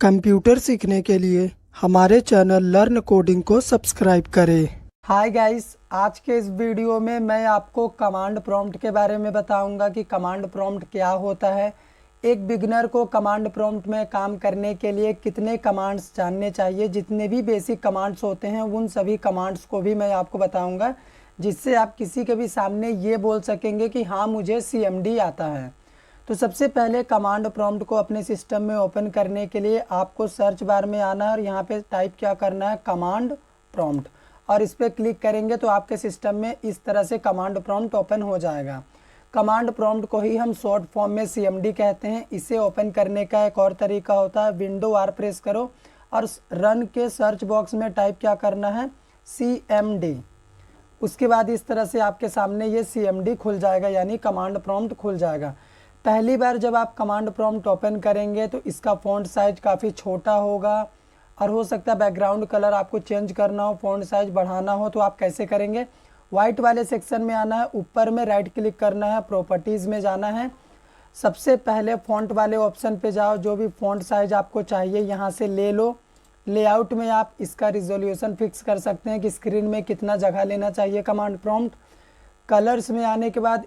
Computer सीखने के लिए हमारे चैनल लर्न कोडिंग को सब्सक्राइब करें। हाय गाइस, आज के इस वीडियो में मैं आपको कमांड प्रॉम्प्ट के बारे में बताऊंगा कि कमांड प्रॉम्प्ट क्या होता है। एक बिगिनर को कमांड प्रॉम्प्ट में काम करने के लिए कितने कमांड्स जानने चाहिए, जितने भी बेसिक कमांड्स होते हैं उन सभी कमांड्स को भी मैं आपको बताऊंगा, जिससे आप किसी के भी सामने ये बोल सकेंगे कि हाँ मुझे CMD आता है। तो सबसे पहले कमांड प्रॉम्प्ट को अपने सिस्टम में ओपन करने के लिए आपको सर्च बार में आना है और यहाँ पे टाइप क्या करना है, कमांड प्रॉम्प्ट, और इस पर क्लिक करेंगे तो आपके सिस्टम में इस तरह से कमांड प्रॉम्प्ट ओपन हो जाएगा। कमांड प्रॉम्प्ट को ही हम शॉर्ट फॉर्म में CMD कहते हैं। इसे ओपन करने का एक और तरीका होता है, विंडो R प्रेस करो और रन के सर्च बॉक्स में टाइप क्या करना है, CMD। उसके बाद इस तरह से आपके सामने ये CMD खुल जाएगा, यानी कमांड प्रॉम्प्ट खुल जाएगा। पहली बार जब आप कमांड प्रॉम्प्ट ओपन करेंगे तो इसका फ़ॉन्ट साइज काफ़ी छोटा होगा और हो सकता है बैकग्राउंड कलर आपको चेंज करना हो, फ़ॉन्ट साइज बढ़ाना हो, तो आप कैसे करेंगे, वाइट वाले सेक्शन में आना है, ऊपर में राइट क्लिक करना है, प्रॉपर्टीज़ में जाना है, सबसे पहले फ़ॉन्ट वाले ऑप्शन पे जाओ, जो भी फ़ॉन्ट साइज़ आपको चाहिए यहाँ से ले लो। लेआउट में आप इसका रिजोल्यूशन फिक्स कर सकते हैं कि स्क्रीन में कितना जगह लेना चाहिए कमांड प्रॉम्प्ट। कलर्स में आने के बाद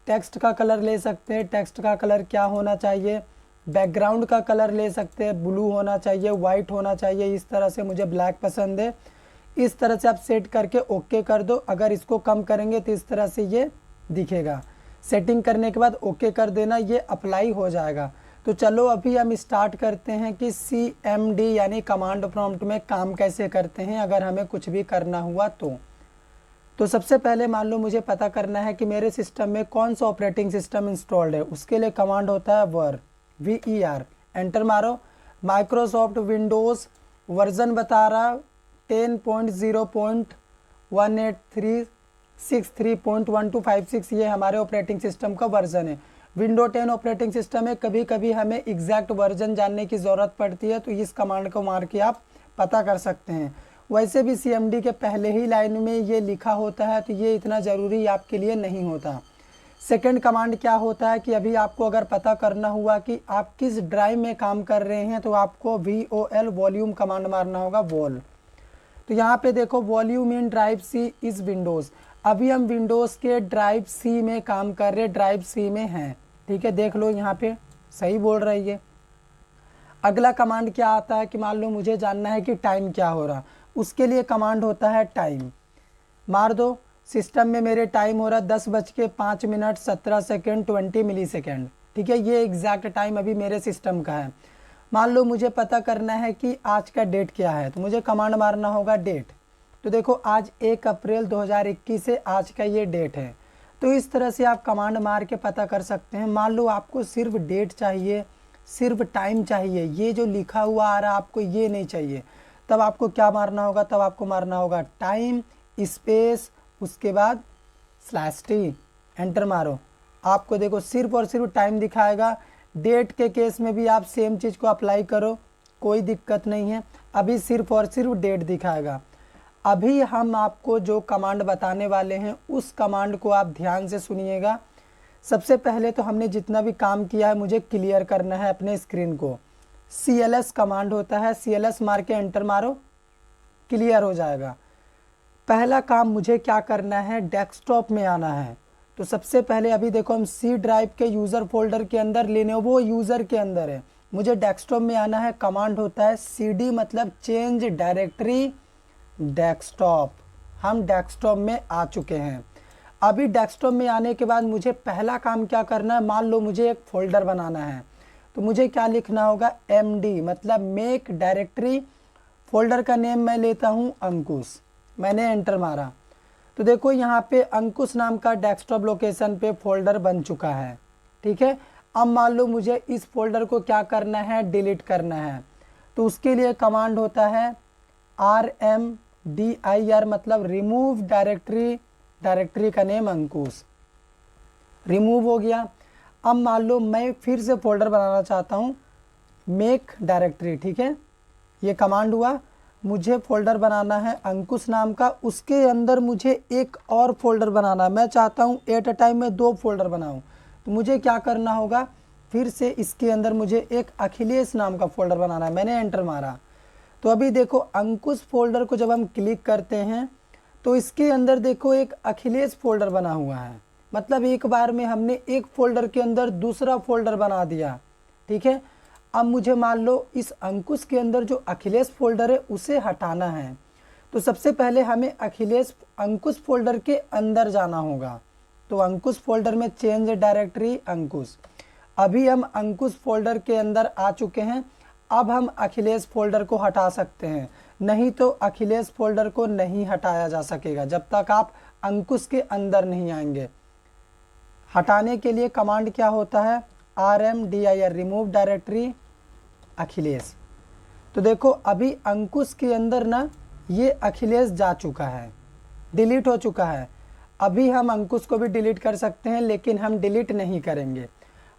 टेक्स्ट का कलर ले सकते हैं, टेक्स्ट का कलर क्या होना चाहिए, बैकग्राउंड का कलर ले सकते हैं, ब्लू होना चाहिए, वाइट होना चाहिए, इस तरह से मुझे ब्लैक पसंद है। इस तरह से आप सेट करके ओके कर दो। अगर इसको कम करेंगे तो इस तरह से ये दिखेगा। सेटिंग करने के बाद ओके कर देना, ये अप्लाई हो जाएगा। तो चलो अभी हम स्टार्ट करते हैं कि CMD यानी कमांड प्रॉम्प्ट में काम कैसे करते हैं अगर हमें कुछ भी करना हुआ तो सबसे पहले मान लो मुझे पता करना है कि मेरे सिस्टम में कौन सा ऑपरेटिंग सिस्टम इंस्टॉल्ड है। उसके लिए कमांड होता है VER, एंटर मारो। माइक्रोसॉफ्ट विंडोज़ वर्जन बता रहा 10.0.18363.1256, ये हमारे ऑपरेटिंग सिस्टम का वर्जन है। विंडो 10 ऑपरेटिंग सिस्टम है। कभी कभी हमें एग्जैक्ट वर्जन जानने की ज़रूरत पड़ती है, तो इस कमांड को मार के आप पता कर सकते हैं। वैसे भी CMD के पहले ही लाइन में ये लिखा होता है, तो ये इतना ज़रूरी आपके लिए नहीं होता। सेकंड कमांड क्या होता है कि अभी आपको अगर पता करना हुआ कि आप किस ड्राइव में काम कर रहे हैं, तो आपको VOL वॉल्यूम कमांड मारना होगा, वॉल। तो यहाँ पे देखो, volume in drive C is Windows. अभी हम विंडोज़ के ड्राइव C में काम कर रहे, ड्राइव C में हैं, ठीक है, देख लो यहाँ पे सही बोल रही है। अगला कमांड क्या आता है कि मान लो मुझे जानना है कि टाइम क्या हो रहा, उसके लिए कमांड होता है टाइम। मार दो, सिस्टम में मेरे टाइम हो रहा 10:05 20 मिली सेकेंड, ठीक है, ये एग्जैक्ट टाइम अभी मेरे सिस्टम का है। मान लो मुझे पता करना है कि आज का डेट क्या है, तो मुझे कमांड मारना होगा डेट। तो देखो आज 1 अप्रैल 2021 है, आज का ये डेट है। तो इस तरह से आप कमांड मार के पता कर सकते हैं। मान लो आपको सिर्फ डेट चाहिए, सिर्फ टाइम चाहिए, ये जो लिखा हुआ आ रहा आपको ये नहीं चाहिए, तब आपको क्या मारना होगा, तब आपको मारना होगा टाइम स्पेस, उसके बाद /t, एंटर मारो। आपको देखो सिर्फ और सिर्फ टाइम दिखाएगा। डेट के केस में भी आप सेम चीज़ को अप्लाई करो, कोई दिक्कत नहीं है। अभी सिर्फ और सिर्फ डेट दिखाएगा। अभी हम आपको जो कमांड बताने वाले हैं उस कमांड को आप ध्यान से सुनिएगा। सबसे पहले तो हमने जितना भी काम किया है मुझे क्लियर करना है अपने स्क्रीन को। CLS कमांड होता है, CLS मार के एंटर मारो, क्लियर हो जाएगा। पहला काम मुझे क्या करना है, डेस्कटॉप में आना है। तो सबसे पहले अभी देखो हम C ड्राइव के यूज़र फोल्डर के अंदर, लेनोवो यूज़र के अंदर है, मुझे डेस्कटॉप में आना है। कमांड होता है CD, मतलब चेंज डायरेक्टरी डेस्कटॉप। हम डेस्कटॉप में आ चुके हैं। अभी डेस्कटॉप में आने के बाद मुझे पहला काम क्या करना है, मान लो मुझे एक फ़ोल्डर बनाना है, तो मुझे क्या लिखना होगा, MD, मतलब मेक डायरेक्टरी। फोल्डर का नेम मैं लेता हूँ अंकुश, मैंने एंटर मारा। तो देखो यहाँ पे अंकुश नाम का डेस्कटॉप लोकेशन पे फोल्डर बन चुका है, ठीक है। अब मान लो मुझे इस फोल्डर को क्या करना है, डिलीट करना है। तो उसके लिए कमांड होता है RMDIR, मतलब रिमूव डायरेक्टरी, डायरेक्टरी का नेम अंकुश, रिमूव हो गया। अब मान लो मैं फिर से फोल्डर बनाना चाहता हूँ, मेक डायरेक्टरी, ठीक है, ये कमांड हुआ। मुझे फोल्डर बनाना है अंकुश नाम का, उसके अंदर मुझे एक और फोल्डर बनाना है। मैं चाहता हूँ एट अ टाइम में 2 फोल्डर बनाऊँ, तो मुझे क्या करना होगा, फिर से इसके अंदर मुझे एक अखिलेश नाम का फोल्डर बनाना है। मैंने एंटर मारा तो अभी देखो अंकुश फोल्डर को जब हम क्लिक करते हैं तो इसके अंदर देखो एक अखिलेश फोल्डर बना हुआ है। मतलब एक बार में हमने एक फोल्डर के अंदर दूसरा फोल्डर बना दिया। ठीक है, अब मुझे मान लो इस अंकुश के अंदर जो अखिलेश फोल्डर है उसे हटाना है। तो सबसे पहले हमें अंकुश फोल्डर के अंदर जाना होगा। तो अंकुश फोल्डर में चेंज डायरेक्टरी अंकुश। अभी हम अंकुश फोल्डर के अंदर आ चुके हैं। अब हम अखिलेश फोल्डर को हटा सकते हैं, नहीं तो अखिलेश फोल्डर को नहीं हटाया जा सकेगा जब तक आप अंकुश के अंदर नहीं आएंगे। हटाने के लिए कमांड क्या होता है, RMDIR रिमूव डायरेक्टरी अखिलेश। तो देखो अभी अंकुश के अंदर ना ये अखिलेश जा चुका है, डिलीट हो चुका है। अभी हम अंकुश को भी डिलीट कर सकते हैं, लेकिन हम डिलीट नहीं करेंगे।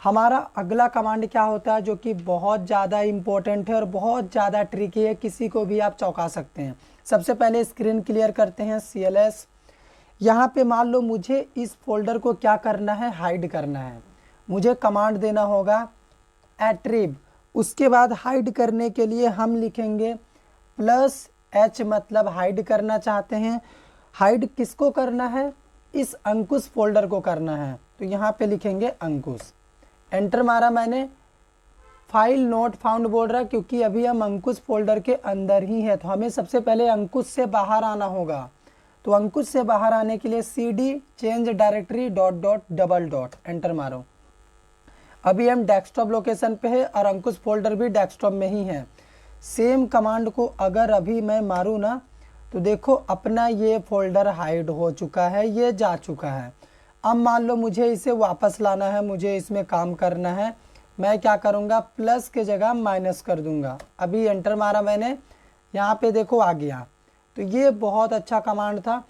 हमारा अगला कमांड क्या होता है जो कि बहुत ज़्यादा इम्पोर्टेंट है और बहुत ज़्यादा ट्रिकी है, किसी को भी आप चौंका सकते हैं। सबसे पहले स्क्रीन क्लियर करते हैं, CLS। यहाँ पे मान लो मुझे इस फोल्डर को क्या करना है, हाइड करना है। मुझे कमांड देना होगा एट्रीब। उसके बाद हाइड करने के लिए हम लिखेंगे +H, मतलब हाइड करना चाहते हैं। हाइड किसको करना है, इस अंकुश फोल्डर को करना है। तो यहाँ पे लिखेंगे अंकुश। एंटर मारा मैंने, फाइल नोट फाउंड बोल रहा है क्योंकि अभी हम अंकुश फोल्डर के अंदर ही है। तो हमें सबसे पहले अंकुश से बाहर आना होगा। तो अंकुश से बाहर आने के लिए CD चेंज डायरेक्टरी .. एंटर मारो। अभी हम डेस्कटॉप लोकेशन पे है और अंकुश फोल्डर भी डेस्कटॉप में ही है। सेम कमांड को अगर अभी मैं मारूँ ना तो देखो अपना ये फोल्डर हाइड हो चुका है, ये जा चुका है। अब मान लो मुझे इसे वापस लाना है, मुझे इसमें काम करना है। मैं क्या करूँगा, प्लस के जगह माइनस कर दूंगा। अभी एंटर मारा मैंने, यहाँ पे देखो आ गया। तो ये बहुत अच्छा कमांड था।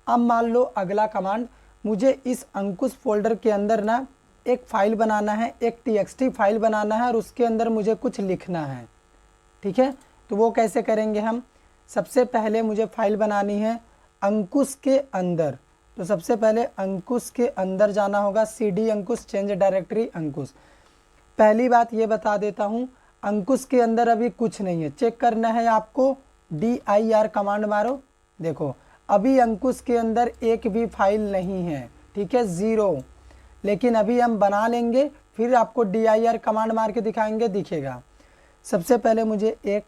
अब मान लो अगला कमांड, मुझे इस अंकुश फोल्डर के अंदर ना एक फाइल बनाना है, एक TXT फाइल बनाना है और उसके अंदर मुझे कुछ लिखना है। ठीक है, तो वो कैसे करेंगे हम, सबसे पहले मुझे फाइल बनानी है अंकुश के अंदर। तो सबसे पहले अंकुश के अंदर जाना होगा, CD अंकुश चेंज डायरेक्टरी अंकुश। पहली बात ये बता देता हूँ, अंकुश के अंदर अभी कुछ नहीं है। चेक करना है आपको, DIR कमांड मारो। देखो अभी अंकुश के अंदर एक भी फाइल नहीं है, ठीक है, 0। लेकिन अभी हम बना लेंगे, फिर आपको DIR कमांड मार के दिखाएंगे, दिखेगा। सबसे पहले मुझे एक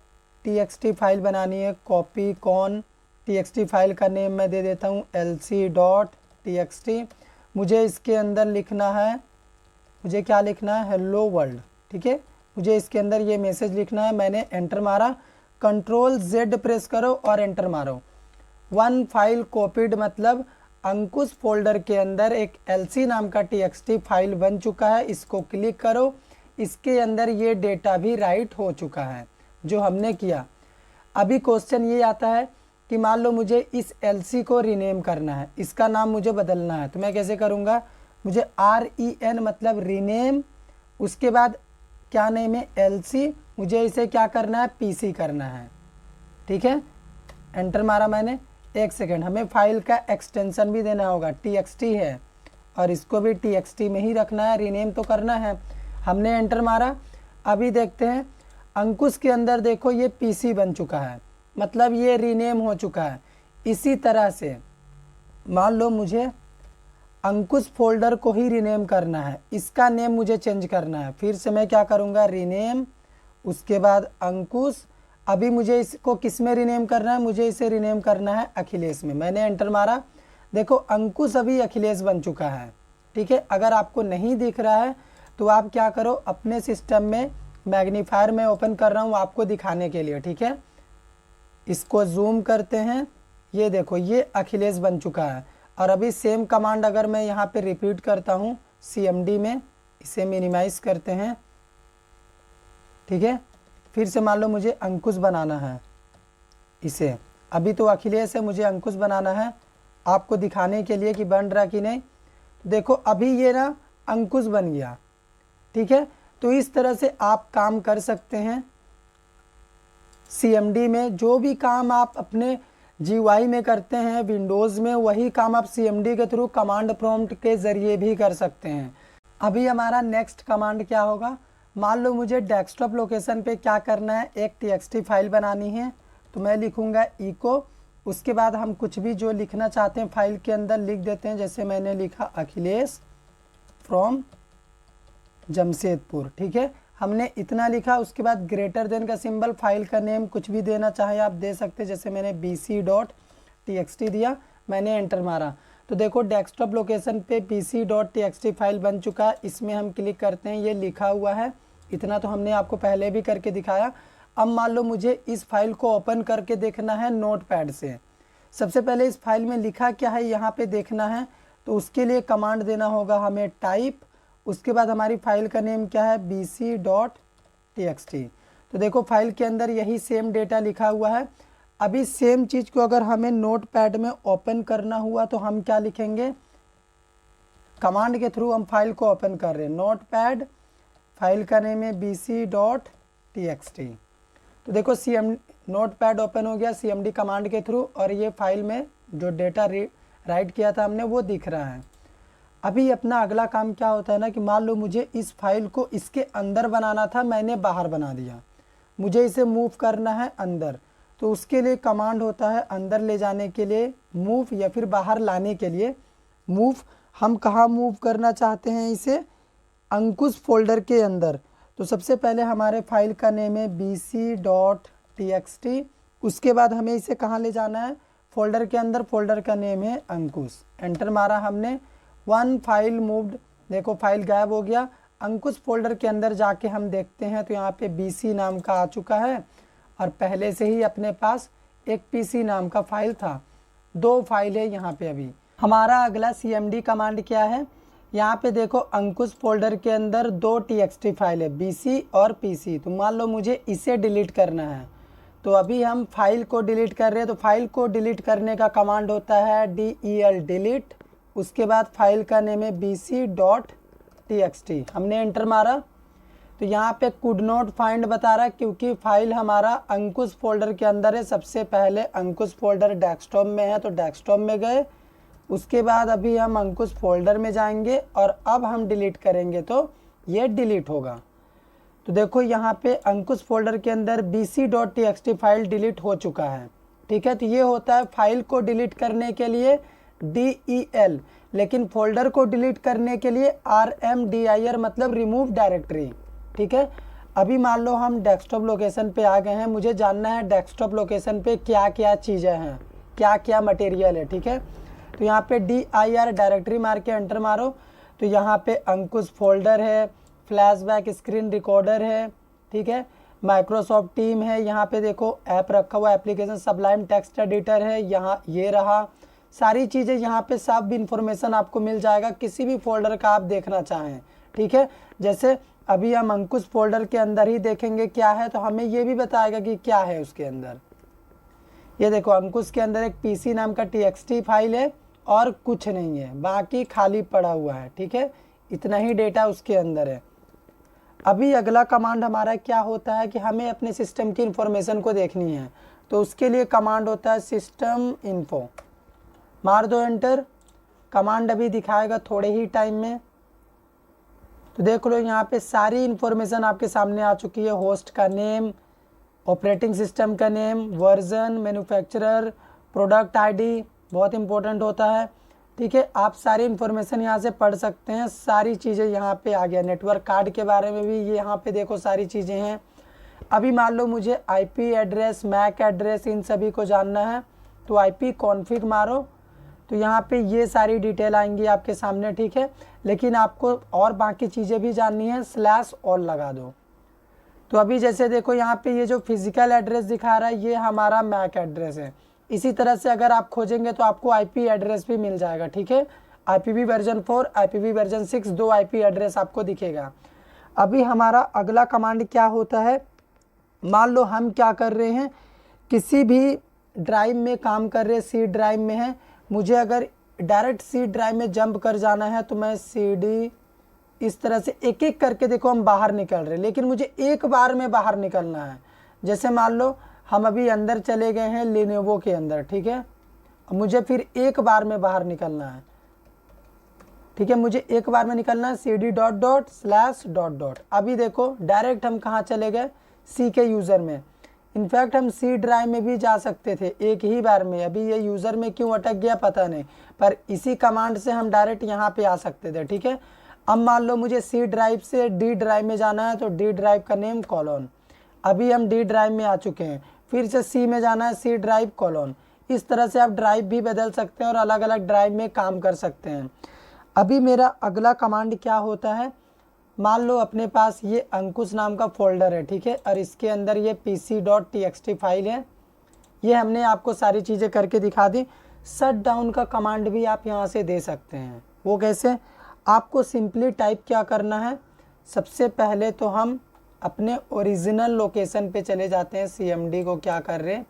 TXT फाइल बनानी है, कॉपी कॉन। TXT फाइल का नेम मैं दे देता हूँ LC.txt। मुझे इसके अंदर लिखना है, मुझे क्या लिखना है, हेलो वर्ल्ड। ठीक है, मुझे इसके अंदर ये मैसेज लिखना है। मैंने एंटर मारा, Ctrl+Z प्रेस करो और एंटर मारो। 1 फाइल कॉपीड, मतलब अंकुश फोल्डर के अंदर एक LC नाम का TXT फाइल बन चुका है। इसको क्लिक करो, इसके अंदर ये डेटा भी राइट हो चुका है जो हमने किया। अभी क्वेश्चन ये आता है कि मान लो मुझे इस LC को रीनेम करना है, इसका नाम मुझे बदलना है। तो मैं कैसे करूँगा, मुझे REN मतलब रीनेम, उसके बाद क्या नेम है, LC। मुझे इसे क्या करना है, PC करना है। ठीक है, एंटर मारा मैंने। एक सेकेंड, हमें फाइल का एक्सटेंशन भी देना होगा, TXT है और इसको भी TXT में ही रखना है, रीनेम तो करना है। हमने एंटर मारा। अभी देखते हैं अंकुश के अंदर, देखो ये PC बन चुका है, मतलब ये रीनेम हो चुका है। इसी तरह से मान लो मुझे अंकुश फोल्डर को ही रीनेम करना है, इसका नेम मुझे चेंज करना है। फिर से मैं क्या करूँगा, रीनेम, उसके बाद अंकुश। अभी मुझे इसको किस में रीनेम करना है, मुझे इसे रीनेम करना है अखिलेश में। मैंने एंटर मारा, देखो अंकुश अभी अखिलेश बन चुका है। ठीक है, अगर आपको नहीं दिख रहा है तो आप क्या करो, अपने सिस्टम में मैग्नीफायर में ओपन कर रहा हूँ आपको दिखाने के लिए। ठीक है, इसको जूम करते हैं, ये देखो ये अखिलेश बन चुका है। और अभी सेम कमांड अगर मैं यहाँ पे रिपीट करता हूँ CMD में, इसे मिनिमाइज करते हैं। ठीक है, फिर से मान लो मुझे अंकुश बनाना है इसे, अभी तो अखिलेश है, मुझे अंकुश बनाना है आपको दिखाने के लिए कि बन रहा कि नहीं। देखो अभी ये ना अंकुश बन गया। ठीक है, तो इस तरह से आप काम कर सकते हैं CMD में। जो भी काम आप अपने GUI में करते हैं विंडोज़ में, वही काम आप CMD के थ्रू कमांड प्रॉम्प्ट के ज़रिए भी कर सकते हैं। अभी हमारा नेक्स्ट कमांड क्या होगा, मान लो मुझे डेस्कटॉप लोकेशन पे क्या करना है, एक txt फाइल बनानी है। तो मैं लिखूँगा इको, उसके बाद हम कुछ भी जो लिखना चाहते हैं फाइल के अंदर लिख देते हैं। जैसे मैंने लिखा अखिलेश फ्रॉम जमशेदपुर, ठीक है, हमने इतना लिखा। उसके बाद ग्रेटर देन का सिंबल, फाइल का नेम कुछ भी देना चाहे आप दे सकते हैं। जैसे मैंने bc.txt दिया, मैंने एंटर मारा तो देखो डेस्कटॉप लोकेशन पे bc.txt फाइल बन चुका है। इसमें हम क्लिक करते हैं, ये लिखा हुआ है। इतना तो हमने आपको पहले भी करके दिखाया। अब मान लो मुझे इस फाइल को ओपन करके देखना है नोटपैड से। सबसे पहले इस फाइल में लिखा क्या है यहाँ पे देखना है, तो उसके लिए कमांड देना होगा हमें टाइप। उसके बाद हमारी फाइल का नेम क्या है, bc.txt। तो देखो फाइल के अंदर यही सेम डेटा लिखा हुआ है। अभी सेम चीज़ को अगर हमें नोटपैड में ओपन करना हुआ तो हम क्या लिखेंगे, कमांड के थ्रू हम फाइल को ओपन कर रहे हैं। नोटपैड, फाइल का नेम है bc.txt। तो देखो नोटपैड ओपन हो गया cmd कमांड के थ्रू, और ये फाइल में जो डेटा राइट किया था हमने वो दिख रहा है। अभी अपना अगला काम क्या होता है ना कि मान लो मुझे इस फाइल को इसके अंदर बनाना था, मैंने बाहर बना दिया, मुझे इसे मूव करना है अंदर। तो उसके लिए कमांड होता है अंदर ले जाने के लिए मूव, या फिर बाहर लाने के लिए मूव। हम कहाँ मूव करना चाहते हैं इसे, अंकुश फोल्डर के अंदर। तो सबसे पहले हमारे फाइल का नेम है bc.txt। उसके बाद हमें इसे कहाँ ले जाना है, फोल्डर के अंदर। फोल्डर का नेम है अंकुश, एंटर मारा हमने। वन फाइल मूव्ड, देखो फाइल गायब हो गया। अंकुश फोल्डर के अंदर जाके हम देखते हैं तो यहाँ पे bc नाम का आ चुका है, और पहले से ही अपने पास एक pc नाम का फाइल था। दो फाइल है यहाँ पे। अभी हमारा अगला cmd कमांड क्या है, यहाँ पे देखो अंकुश फोल्डर के अंदर दो txt फाइल है, bc और pc। तो मान लो मुझे इसे डिलीट करना है, तो अभी हम फाइल को डिलीट कर रहे हैं। तो फाइल को डिलीट करने का कमांड होता है del डिलीट। उसके बाद फाइल का नेम है bc.txt, हमने एंटर मारा तो यहाँ पे कुड नॉट फाइंड बता रहा है, क्योंकि फाइल हमारा अंकुश फोल्डर के अंदर है। सबसे पहले अंकुश फोल्डर डेस्कटॉप में है तो डेस्कटॉप में गए, उसके बाद अभी हम अंकुश फोल्डर में जाएंगे और अब हम डिलीट करेंगे तो ये डिलीट होगा। तो देखो यहाँ पे अंकुश फोल्डर के अंदर bc.txt फाइल डिलीट हो चुका है, ठीक है। तो ये होता है फाइल को डिलीट करने के लिए del, लेकिन फोल्डर को डिलीट करने के लिए rmdir, मतलब रिमूव डायरेक्टरी, ठीक है। अभी मान लो हम डेस्कटॉप लोकेशन पे आ गए हैं, मुझे जानना है डेस्कटॉप लोकेशन पे क्या क्या चीज़ें हैं, क्या क्या मटेरियल है, ठीक है। तो यहाँ पे dir डायरेक्टरी मार के एंटर मारो तो यहाँ पे अंकुश फोल्डर है, फ्लैशबैक स्क्रीन रिकॉर्डर है, ठीक है, माइक्रोसॉफ्ट टीम है, यहाँ पे देखो ऐप रखा हुआ, एप्लीकेशन सबलाइम टेक्स्ट एडिटर है, यहाँ ये रहा, सारी चीज़ें यहाँ पे सब इन्फॉर्मेशन आपको मिल जाएगा किसी भी फोल्डर का आप देखना चाहें, ठीक है। जैसे अभी हम अंकुश फोल्डर के अंदर ही देखेंगे क्या है, तो हमें ये भी बताएगा कि क्या है उसके अंदर। ये देखो अंकुश के अंदर एक pc नाम का txt फाइल है और कुछ नहीं है, बाकी खाली पड़ा हुआ है, ठीक है, इतना ही डेटा उसके अंदर है। अभी अगला कमांड हमारा क्या होता है कि हमें अपने सिस्टम की इंफॉर्मेशन को देखनी है, तो उसके लिए कमांड होता है सिस्टम इन्फो, मार दो एंटर। कमांड अभी दिखाएगा थोड़े ही टाइम में। तो देख लो यहाँ पे सारी इन्फॉर्मेशन आपके सामने आ चुकी है, होस्ट का नेम, ऑपरेटिंग सिस्टम का name, version, manufacturer, product ID, बहुत इंपॉर्टेंट होता है, ठीक है। आप सारी इन्फॉर्मेशन यहाँ से पढ़ सकते हैं, सारी चीज़ें यहाँ पे आ गया। नेटवर्क कार्ड के बारे में भी ये यहाँ पे देखो सारी चीज़ें हैं। अभी मान लो मुझे आईपी एड्रेस, मैक एड्रेस, इन सभी को जानना है, तो आईपी कॉन्फ़िग मारो तो यहाँ पे ये सारी डिटेल आएंगी आपके सामने, ठीक है। लेकिन आपको और बाकी चीज़ें भी जाननी है, /all लगा दो। तो अभी जैसे देखो यहाँ पे ये जो फिजिकल एड्रेस दिखा रहा है ये हमारा मैक एड्रेस है। इसी तरह से अगर आप खोजेंगे तो आपको आईपी एड्रेस भी मिल जाएगा, ठीक है। IPv वर्जन 4, IPv वर्जन 6, दो आईपी एड्रेस आपको दिखेगा। अभी हमारा अगला कमांड क्या होता है, मान लो हम क्या कर रहे हैं, किसी भी ड्राइव में काम कर रहे हैं, सी ड्राइव में है, मुझे अगर डायरेक्ट सी ड्राइव में जंप कर जाना है तो मैं CD इस तरह से एक एक करके देखो हम बाहर निकल रहे हैं, लेकिन मुझे एक बार में बाहर निकलना है। जैसे मान लो हम अभी अंदर चले गए हैं लिनोवो के अंदर, ठीक है, मुझे फिर एक बार में बाहर निकलना है। ठीक है, मुझे एक बार में निकलना है cd://. अभी देखो डायरेक्ट हम कहाँ चले गए, सी के यूज़र में। इनफैक्ट हम सी ड्राइव में भी जा सकते थे एक ही बार में, अभी ये यूज़र में क्यों अटक गया पता नहीं, पर इसी कमांड से हम डायरेक्ट यहाँ पे आ सकते थे। ठीक है, अब मान लो मुझे सी ड्राइव से डी ड्राइव में जाना है, तो डी ड्राइव का नेम :, अभी हम डी ड्राइव में आ चुके हैं। फिर से सी में जाना है, सी ड्राइव : इस तरह से आप ड्राइव भी बदल सकते हैं और अलग अलग ड्राइव में काम कर सकते हैं। अभी मेरा अगला कमांड क्या होता है, मान लो अपने पास ये अंकुश नाम का फोल्डर है, ठीक है, और इसके अंदर ये pc.txt फाइल है। ये हमने आपको सारी चीज़ें करके दिखा दी। शट डाउन का कमांड भी आप यहाँ से दे सकते हैं। वो कैसे, आपको सिंपली टाइप क्या करना है, सबसे पहले तो हम अपने ओरिजिनल लोकेशन पे चले जाते हैं। cmd को क्या कर रहे,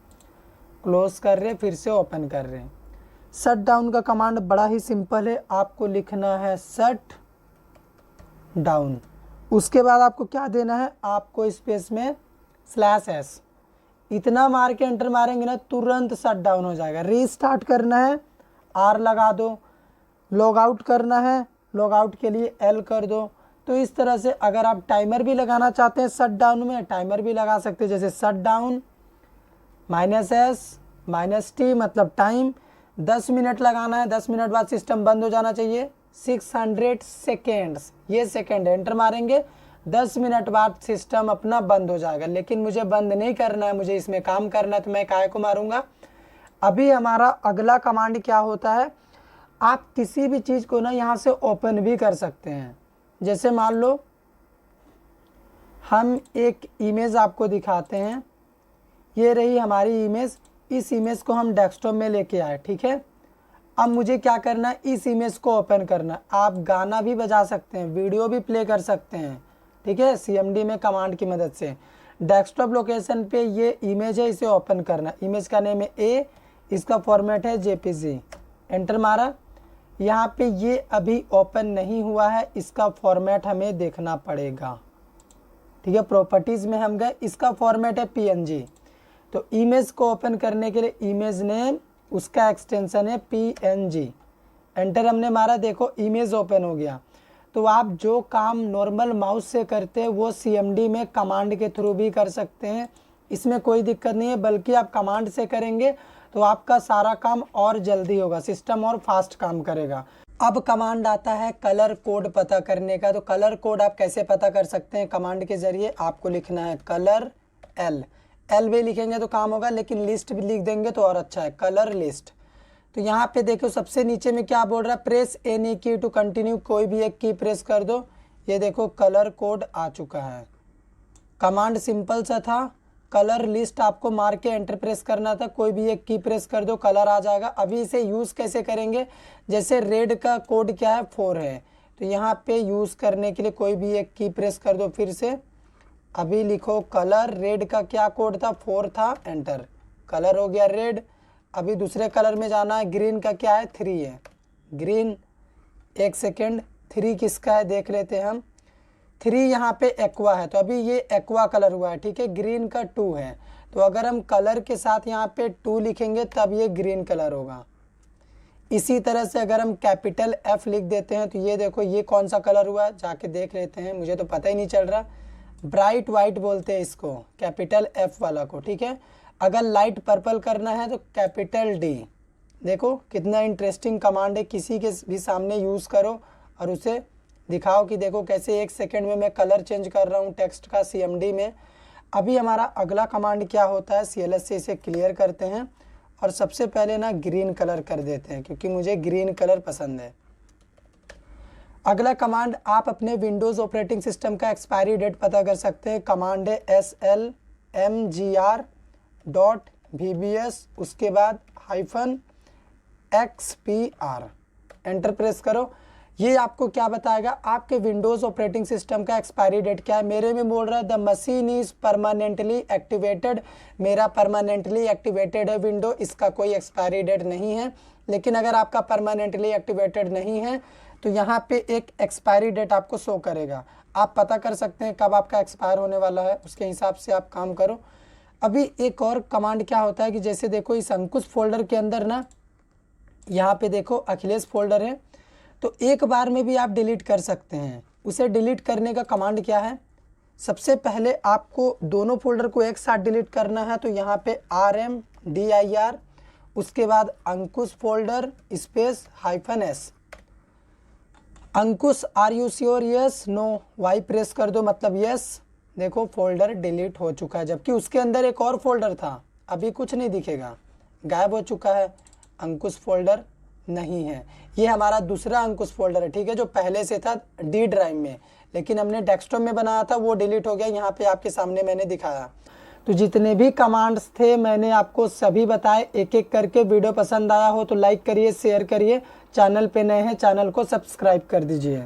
क्लोज कर रहे, फिर से ओपन कर रहे हैं। शट डाउन का कमांड बड़ा ही सिंपल है, आपको लिखना है शट डाउन। उसके बाद आपको क्या देना है, आपको स्पेस में /s इतना मार के एंटर मारेंगे ना, तुरंत शट डाउन हो जाएगा। रीस्टार्ट करना है, R लगा दो। लॉग आउट करना है, लॉग आउट के लिए L कर दो। तो इस तरह से अगर आप टाइमर भी लगाना चाहते हैं शट डाउन में, टाइमर भी लगा सकते हैं, जैसे शट डाउन -s -t मतलब टाइम 10 मिनट लगाना है, 10 मिनट बाद सिस्टम बंद हो जाना चाहिए। 600 सेकेंड्स, ये सेकेंड एंटर मारेंगे, 10 मिनट बाद सिस्टम अपना बंद हो जाएगा। लेकिन मुझे बंद नहीं करना है, मुझे इसमें काम करना है, तो मैं काय को मारूंगा। अभी हमारा अगला कमांड क्या होता है, आप किसी भी चीज़ को ना यहाँ से ओपन भी कर सकते हैं। जैसे मान लो हम एक इमेज आपको दिखाते हैं, ये रही हमारी इमेज। इस इमेज को हम डेस्कटॉप में लेके आए, ठीक है। अब मुझे क्या करना है, इस इमेज को ओपन करना। आप गाना भी बजा सकते हैं, वीडियो भी प्ले कर सकते हैं, ठीक है, cmd में कमांड की मदद से। डेस्कटॉप लोकेशन पे ये इमेज है, इसे ओपन करना। इमेज का नेम है A, इसका फॉर्मेट है JPG। एंटर मारा, यहाँ पे ये अभी ओपन नहीं हुआ है, इसका फॉर्मेट हमें देखना पड़ेगा, ठीक है। प्रॉपर्टीज़ में हम गए, इसका फॉर्मेट है PNG। तो इमेज को ओपन करने के लिए इमेज नेम, उसका एक्सटेंशन है PNG। एंटर हमने मारा, देखो इमेज ओपन हो गया। तो आप जो काम नॉर्मल माउस से करते हैं वो cmd में कमांड के थ्रू भी कर सकते हैं, इसमें कोई दिक्कत नहीं है। बल्कि आप कमांड से करेंगे तो आपका सारा काम और जल्दी होगा, सिस्टम और फास्ट काम करेगा। अब कमांड आता है कलर कोड पता करने का। तो कलर कोड आप कैसे पता कर सकते हैं कमांड के जरिए, आपको लिखना है कलर L भी लिखेंगे तो काम होगा, लेकिन लिस्ट भी लिख देंगे तो और अच्छा है, कलर लिस्ट। तो यहाँ पे देखो सबसे नीचे में क्या बोल रहा है, प्रेस एनी की टू कंटिन्यू, कोई भी एक की प्रेस कर दो। ये देखो कलर कोड आ चुका है। कमांड सिंपल सा था, कलर लिस्ट आपको मार के एंटर प्रेस करना था, कोई भी एक की प्रेस कर दो, कलर आ जाएगा। अभी इसे यूज़ कैसे करेंगे, जैसे रेड का कोड क्या है 4 है, तो यहाँ पे यूज़ करने के लिए कोई भी एक की प्रेस कर दो। फिर से अभी लिखो कलर, रेड का क्या कोड था 4 था, एंटर, कलर हो गया रेड। अभी दूसरे कलर में जाना है, ग्रीन का क्या है 3 है, ग्रीन। एक सेकेंड, 3 किसका है देख लेते हैं हम। 3 यहाँ पे एक्वा है, तो अभी ये एक्वा कलर हुआ है, ठीक है। ग्रीन का 2 है, तो अगर हम कलर के साथ यहाँ पे 2 लिखेंगे तब ये ग्रीन कलर होगा। इसी तरह से अगर हम कैपिटल F लिख देते हैं तो ये देखो ये कौन सा कलर हुआ है, जाके देख लेते हैं, मुझे तो पता ही नहीं चल रहा। ब्राइट वाइट बोलते हैं इसको, कैपिटल F वाला को, ठीक है। अगर लाइट पर्पल करना है तो कैपिटल D। देखो कितना इंटरेस्टिंग कमांड है, किसी के भी सामने यूज़ करो और उसे दिखाओ कि देखो कैसे 1 सेकेंड में मैं कलर चेंज कर रहा हूँ टेक्स्ट का cmd में। अभी हमारा अगला कमांड क्या होता है, CLS से इसे क्लियर करते हैं और सबसे पहले ना ग्रीन कलर कर देते हैं, क्योंकि मुझे ग्रीन कलर पसंद है। अगला कमांड, आप अपने विंडोज़ ऑपरेटिंग सिस्टम का एक्सपायरी डेट पता कर सकते हैं। कमांड है slmgr.vbs, उसके बाद -xpr, एंटर प्रेस करो। ये आपको क्या बताएगा, आपके विंडोज़ ऑपरेटिंग सिस्टम का एक्सपायरी डेट क्या है। मेरे में बोल रहा है the machine is permanently activated, मेरा परमानेंटली एक्टिवेटेड है विंडो, इसका कोई एक्सपायरी डेट नहीं है। लेकिन अगर आपका परमानेंटली एक्टिवेटेड नहीं है तो यहाँ पे एक एक्सपायरी डेट आपको शो करेगा। आप पता कर सकते हैं कब आपका एक्सपायर होने वाला है, उसके हिसाब से आप काम करो। अभी एक और कमांड क्या होता है कि जैसे देखो इस अंकुश फोल्डर के अंदर ना, यहाँ पे देखो अखिलेश फोल्डर है, तो एक बार में भी आप डिलीट कर सकते हैं। उसे डिलीट करने का कमांड क्या है, सबसे पहले आपको दोनों फोल्डर को एक साथ डिलीट करना है। तो यहाँ पे RMDIR, उसके बाद Ankush folder space -S। Ankush are you sure, yes no, Y press कर दो मतलब यस। देखो फोल्डर डिलीट हो चुका है, जबकि उसके अंदर एक और फोल्डर था, अभी कुछ नहीं दिखेगा, गायब हो चुका है। अंकुश फोल्डर नहीं है, ये हमारा दूसरा अंकुश फोल्डर है, ठीक है, जो पहले से था D ड्राइव में, लेकिन हमने डेस्कटॉप में बनाया था, वो डिलीट हो गया। यहाँ पे आपके सामने मैंने दिखाया। तो जितने भी कमांड्स थे मैंने आपको सभी बताए एक एक करके। वीडियो पसंद आया हो तो लाइक करिए, शेयर करिए, चैनल पे नए हैं चैनल को सब्सक्राइब कर दीजिए।